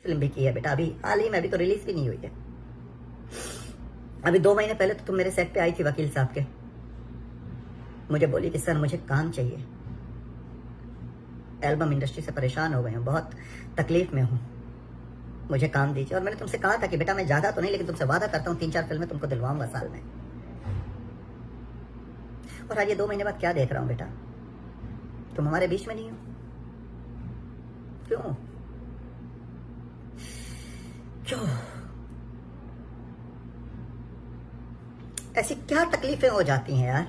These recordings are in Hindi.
फिल्म भी की है बेटा, अभी हाल ही में, अभी तो रिलीज भी नहीं हुई है। अभी 2 महीने पहले तो तुम मेरे सेट पे आई थी वकील साहब के, मुझे बोली कि सर मुझे काम चाहिए, एल्बम इंडस्ट्री से परेशान हो गए हूँ, बहुत तकलीफ में हूँ, मुझे काम दीजिए। और मैंने तुमसे कहा था कि बेटा मैं ज्यादा तो नहीं, लेकिन तुमसे वादा करता हूँ 3-4 फिल्में तुमको दिलवाऊंगा साल में। और आज ये 2 महीने बाद क्या देख रहा हूँ बेटा, तुम हमारे बीच में नहीं हो। क्यों क्यों ऐसी क्या तकलीफें हो जाती हैं यार।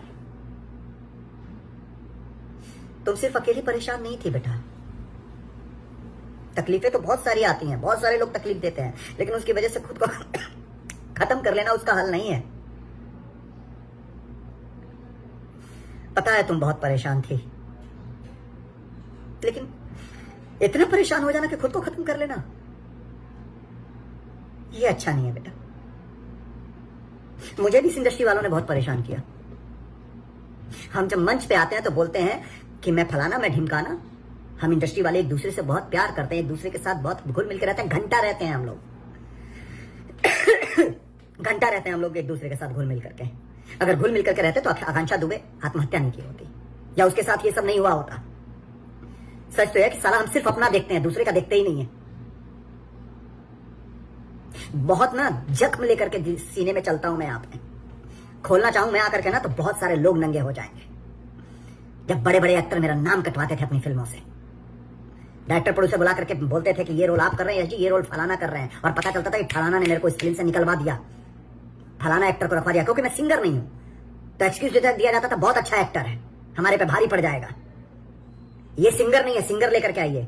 तुम सिर्फ अकेली परेशान नहीं थी बेटा, तकलीफें तो बहुत सारी आती हैं, बहुत सारे लोग तकलीफ देते हैं, लेकिन उसकी वजह से खुद को खत्म कर लेना उसका हल नहीं है। पता है तुम बहुत परेशान थी, लेकिन इतना परेशान हो जाना कि खुद को खत्म कर लेना, ये अच्छा नहीं है बेटा। मुझे भी इस इंडस्ट्री वालों ने बहुत परेशान किया। हम जब मंच पे आते हैं तो बोलते हैं कि मैं फलाना, मैं ढिमकाना। हम इंडस्ट्री वाले एक दूसरे से बहुत प्यार करते हैं, एक दूसरे के साथ बहुत घुल मिल के रहते हैं, घंटा रहते हैं हम लोग घंटा रहते हैं हम लोग एक दूसरे के साथ घुल मिल करके। अगर घुल मिल करके रहते तो आकांक्षा दुबे आत्महत्या नहीं की होती, या उसके साथ ये सब नहीं हुआ होता। सच तो है कि साला हम सिर्फ अपना देखते हैं, दूसरे का देखते ही नहीं है। बहुत ना जख्म लेकर के सीने में चलता हूं मैं, यहाँ पे खोलना चाहूं मैं आकर के ना तो बहुत सारे लोग नंगे हो जाएंगे। जब बड़े बड़े एक्टर मेरा नाम कटवाते थे अपनी फिल्मों से, डायरेक्टर प्रोड्यूसर बुला करके बोलते थे कि ये रोल आप कर रहे हैं, यस जी ये रोल फलाना कर रहे हैं, और पता चलता था कि फलाना ने मेरे को इस फिल्म से निकलवा दिया, फलाना एक्टर को रखवा दिया, क्योंकि मैं सिंगर नहीं हूं। तो एक्सक्यूज दिया जाता था बहुत अच्छा एक्टर है, हमारे पे भारी पड़ जाएगा, ये सिंगर नहीं है, सिंगर लेकर के आइए।